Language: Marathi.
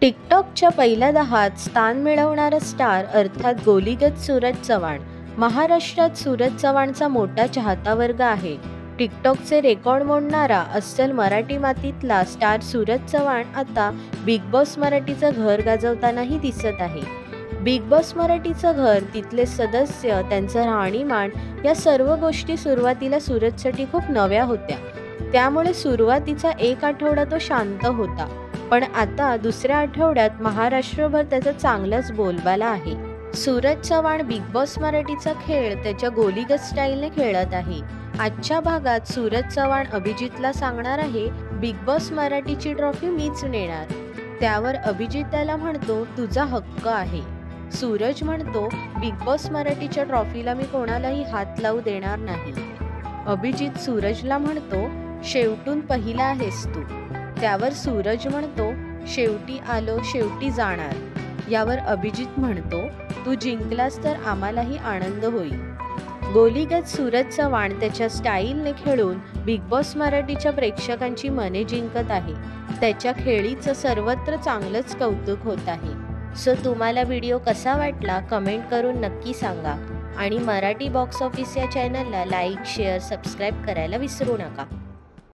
टिकटॉकच्या पहिल्या 10त स्थान मिळवणारा स्टार अर्थात गोलीगत सूरज चव्हाण. महाराष्ट्रात सूरज चव्हाणचा मोठा चाहता वर्ग आहे. टिकटॉकचे रेकॉर्ड मोडणारा अस्सल मराठी मातीतला स्टार सूरज चव्हाण आता बिग बॉस मराठीचं घर गाजवतानाही दिसत आहे. बिग बॉस मराठीचं घर, तिथले सदस्य, त्यांचं राहणीमान या सर्व गोष्टी सुरुवातीला सूरजसाठी खूप नव्या होत्या. त्यामुळे सुरुवातीचा एक आठवडा तो शांत होता. पण आता दुसऱ्या आठवड्यात महाराष्ट्रभर त्याचा चांगलाच बोलबाला आहे. सूरज चव्हाण बिग बॉस मराठीचा खेळ त्याच्या गोलीगत स्टाईलने खेळत आहे. आजच्या भागात सूरज चव्हाण अभिजितला सांगणार आहे, बिग बॉस मराठीची ट्रॉफी मीच नेणार. त्यावर अभिजित त्याला म्हणतो, तुझा हक्क आहे. सूरज म्हणतो, बिग बॉस मराठीच्या ट्रॉफीला मी कोणालाही हात लावू देणार नाही. अभिजित सूरजला म्हणतो, शेवटून पहिला आहेस तू. त्यावर सूरज म्हणतो, शेवटी आलो शेवटी जाणार. यावर अभिजित म्हणतो, तू जिंकलास तर आम्हालाही आनंद होईल. गोलीगत सूरज चव्हाण त्याच्या स्टाईलने खेळून बिग बॉस मराठीच्या प्रेक्षकांची मने जिंकत आहे. त्याच्या खेळीचं सर्वत्र चांगलंच कौतुक होत आहे. सो तुम्हाला व्हिडिओ कसा वाटला कमेंट करून नक्की सांगा. आणि मराठी बॉक्स ऑफिस या चॅनलला लाईक, शेअर, सबस्क्राईब करायला विसरू नका.